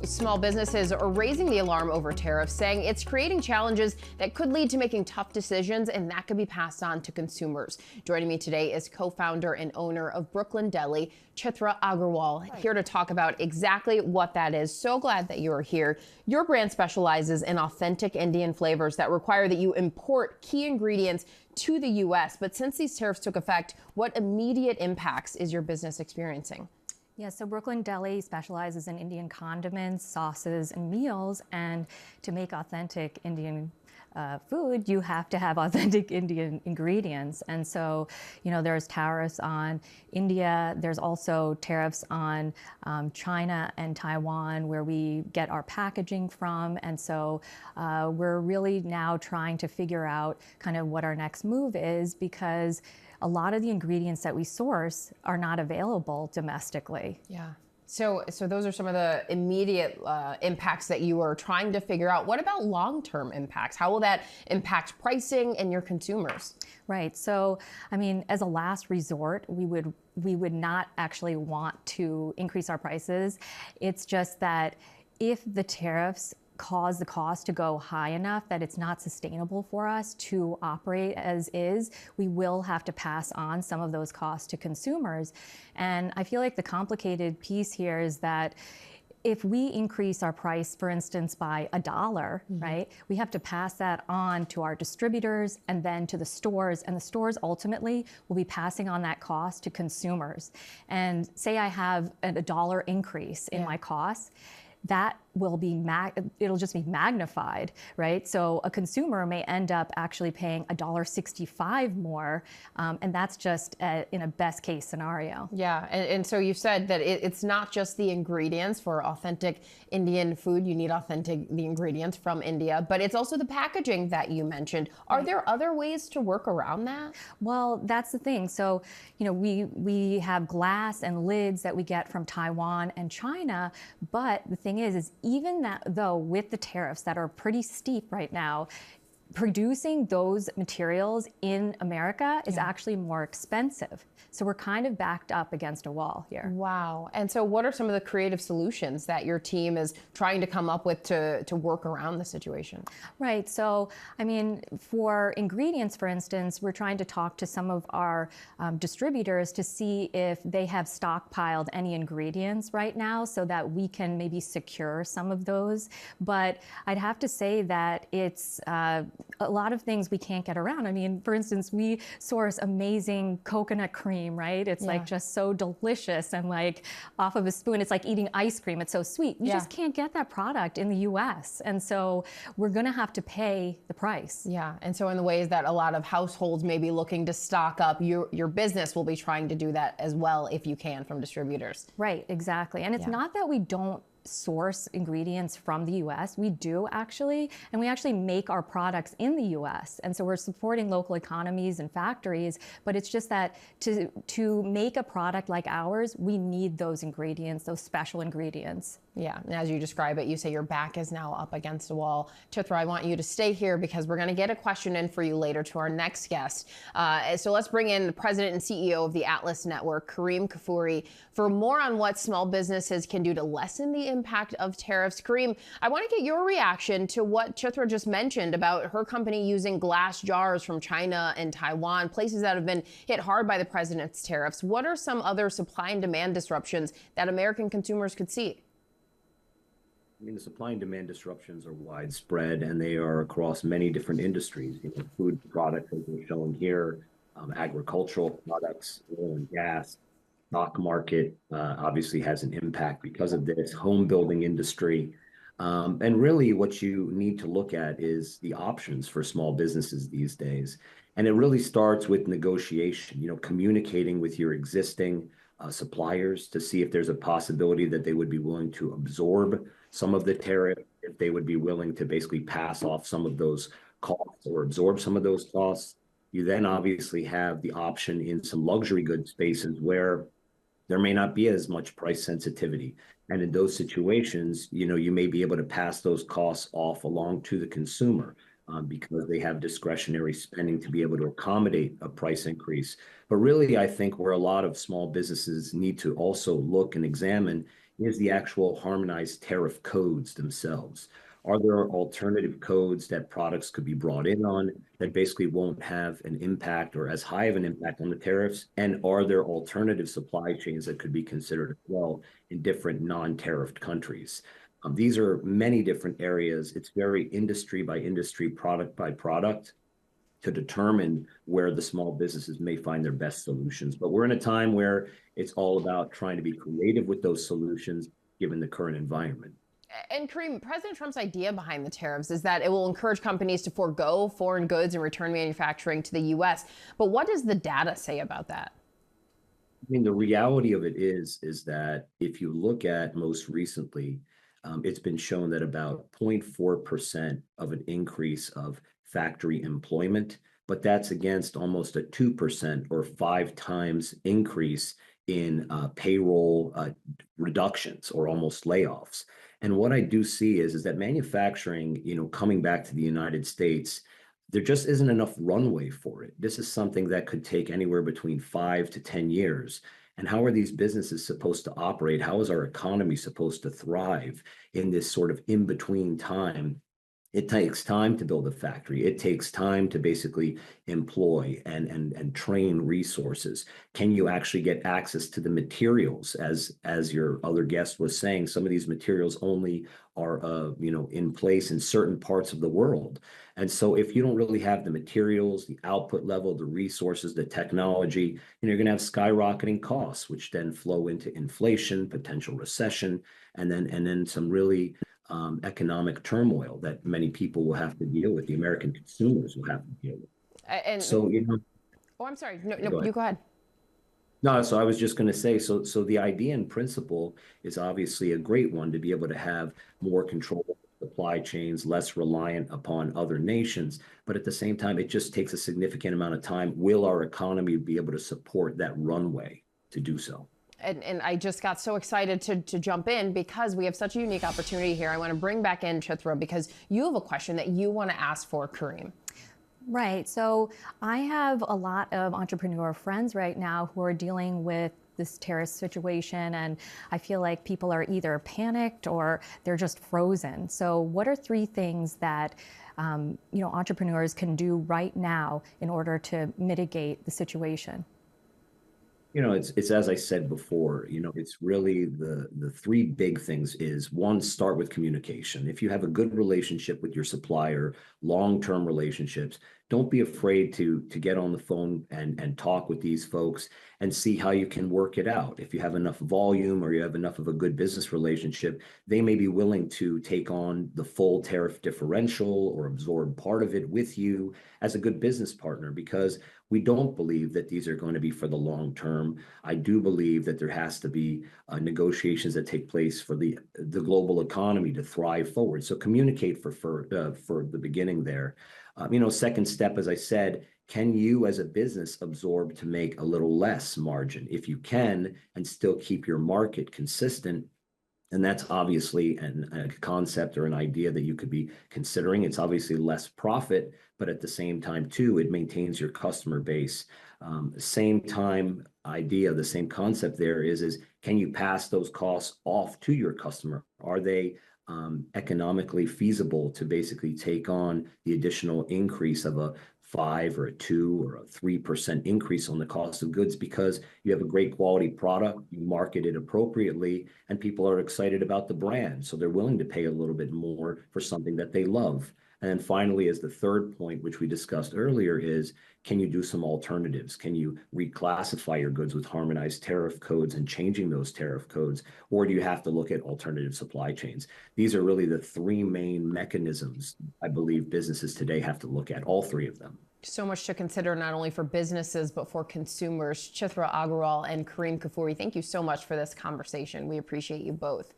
small businesses are raising the alarm over tariffs, saying it's creating challenges that could lead to making tough decisions, and that could be passed on to consumers. Joining me today is co-founder and owner of Brooklyn Deli, Chitra Agrawal, here to talk about exactly what that is. So glad that you're here. Your brand specializes in authentic Indian flavors that require that you import key ingredients to the U.S. But since these tariffs took effect, what immediate impacts is your business experiencing? Yeah, so Brooklyn Deli specializes in Indian condiments, sauces, and meals. And to make authentic Indian food, you have to have authentic Indian ingredients. And so, there's tariffs on India. There's also tariffs on China and Taiwan, where we get our packaging from. And so we're really now trying to figure out kind of what our next move is, because a lot of the ingredients that we source are not available domestically. Yeah. So those are some of the immediate impacts that you are trying to figure out. What about long-term impacts? How will that impact pricing and your consumers? Right. So, as a last resort, we would not actually want to increase our prices. It's just that if the tariffs cause the cost to go high enough that it's not sustainable for us to operate as is, we will have to pass on some of those costs to consumers. And I feel like the complicated piece here is that if we increase our price, for instance, by $1, right, we have to pass that on to our distributors and then to the stores, and the stores ultimately will be passing on that cost to consumers. And say I have a $1 increase in my costs, that will be it'll just be magnified, right? So a consumer may end up actually paying $1.65 more, and that's just in a best case scenario. Yeah, and so you said that it's not just the ingredients for authentic Indian food. You need the ingredients from India, but it's also the packaging that you mentioned. Are there other ways to work around that? Well, that's the thing. So, we have glass and lids that we get from Taiwan and China, but the thing is even that, though, with the tariffs that are pretty steep right now, producing those materials in America is actually more expensive. So we're kind of backed up against a wall here. Wow. And so what are some of the creative solutions that your team is trying to come up with to work around the situation? Right. So, for ingredients, for instance, we're trying to talk to some of our distributors to see if they have stockpiled any ingredients right now so that we can maybe secure some of those. But I'd have to say that it's a lot of things we can't get around. For instance, we source amazing coconut cream, right? It's like just so delicious and like off of a spoon. It's like eating ice cream. It's so sweet. You just can't get that product in the US. And so we're going to have to pay the price. Yeah. And so in the ways that a lot of households may be looking to stock up, your business will be trying to do that as well if you can from distributors. Right. Exactly. And it's not that we don't source ingredients from the US. We do actually, and we actually make our products in the US. And so we're supporting local economies and factories, but it's just that to make a product like ours, we need those ingredients, those special ingredients. Yeah, and as you describe it, you say your back is now up against a wall. Chitra, I want you to stay here because we're going to get a question in for you later to our next guest. So let's bring in the president and CEO of the Atlas Network, Kerim Kfuri, for more on what small businesses can do to lessen the impact of tariffs. Kerim, I want to get your reaction to what Chitra just mentioned about her company using glass jars from China and Taiwan, places that have been hit hard by the president's tariffs. What are some other supply and demand disruptions that American consumers could see? The supply and demand disruptions are widespread, and they are across many different industries. Food products, as we're showing here, agricultural products, oil and gas, stock market obviously has an impact because of this, home building industry. And really what you need to look at is the options for small businesses these days. And it really starts with negotiation, communicating with your existing suppliers to see if there's a possibility that they would be willing to absorb some of the tariff, if they would be willing to basically pass off some of those costs or absorb some of those costs. You then obviously have the option in some luxury goods spaces where there may not be as much price sensitivity. And in those situations, you may be able to pass those costs off along to the consumer. because they have discretionary spending to be able to accommodate a price increase. But really, I think where a lot of small businesses need to also look and examine is the actual harmonized tariff codes themselves. Are there alternative codes that products could be brought in on that basically won't have an impact or as high of an impact on the tariffs? And are there alternative supply chains that could be considered as well in different non-tariffed countries? These are many different areas. It's very industry by industry, product by product to determine where the small businesses may find their best solutions. But we're in a time where it's all about trying to be creative with those solutions given the current environment. And Kerim, President Trump's idea behind the tariffs is that it will encourage companies to forego foreign goods and return manufacturing to the U.S. But what does the data say about that? I mean, the reality of it is that if you look at most recently, it's been shown that about 0.4% of an increase of factory employment, but that's against almost a 2% or 5 times increase in payroll reductions or almost layoffs. And what I do see is that manufacturing, coming back to the United States, there just isn't enough runway for it. This is something that could take anywhere between 5 to 10 years. And how are these businesses supposed to operate? How is our economy supposed to thrive in this sort of in-between time? It takes time to build a factory. It takes time to basically employ and train resources. Can you actually get access to the materials? As your other guest was saying, some of these materials only are in place in certain parts of the world. And so if you don't really have the materials, the output level, the resources, the technology, you're going to have skyrocketing costs, which then flow into inflation, potential recession, and then some really economic turmoil that many people will have to deal with. The American consumers will have to deal with. And So, oh, I'm sorry. No, go ahead. you go ahead. No, so I was just going to say, so the idea in principle is obviously a great one to be able to have more control of supply chains, less reliant upon other nations. But at the same time, it just takes a significant amount of time. Will our economy be able to support that runway to do so? And I just got so excited to jump in because we have such a unique opportunity here. I want to bring back in Chitra because you have a question that you want to ask for Kerim. Right. So I have a lot of entrepreneur friends right now who are dealing with this tariff situation, and I feel like people are either panicked or they're just frozen. So what are 3 things that entrepreneurs can do right now in order to mitigate the situation? It's as I said before, it's really the 3 big things is 1, start with communication. If you have a good relationship with your supplier, long-term relationships, don't be afraid to get on the phone and talk with these folks and see how you can work it out. If you have enough volume or you have enough of a good business relationship, they may be willing to take on the full tariff differential or absorb part of it with you as a good business partner, because we don't believe that these are going to be for the long term. I do believe that there has to be negotiations that take place for the global economy to thrive forward. So communicate for the beginning there. Second step, as I said, can you as a business absorb to make a little less margin? If you can and still keep your market consistent, and that's obviously a concept or an idea that you could be considering. It's obviously less profit, but at the same time, too, it maintains your customer base. Same time idea, the same concept there is can you pass those costs off to your customer? Are they economically feasible to basically take on the additional increase of a 5 or a 2 or a 3% increase on the cost of goods because you have a great quality product, you market it appropriately, and people are excited about the brand. So they're willing to pay a little bit more for something that they love. And then finally, as the third point, which we discussed earlier, is can you do some alternatives? Can you reclassify your goods with harmonized tariff codes and changing those tariff codes? Or do you have to look at alternative supply chains? These are really the 3 main mechanisms I believe businesses today have to look at, all 3 of them. So much to consider, not only for businesses, but for consumers. Chitra, Agrawal, and Kerim Kfuri, thank you so much for this conversation. We appreciate you both.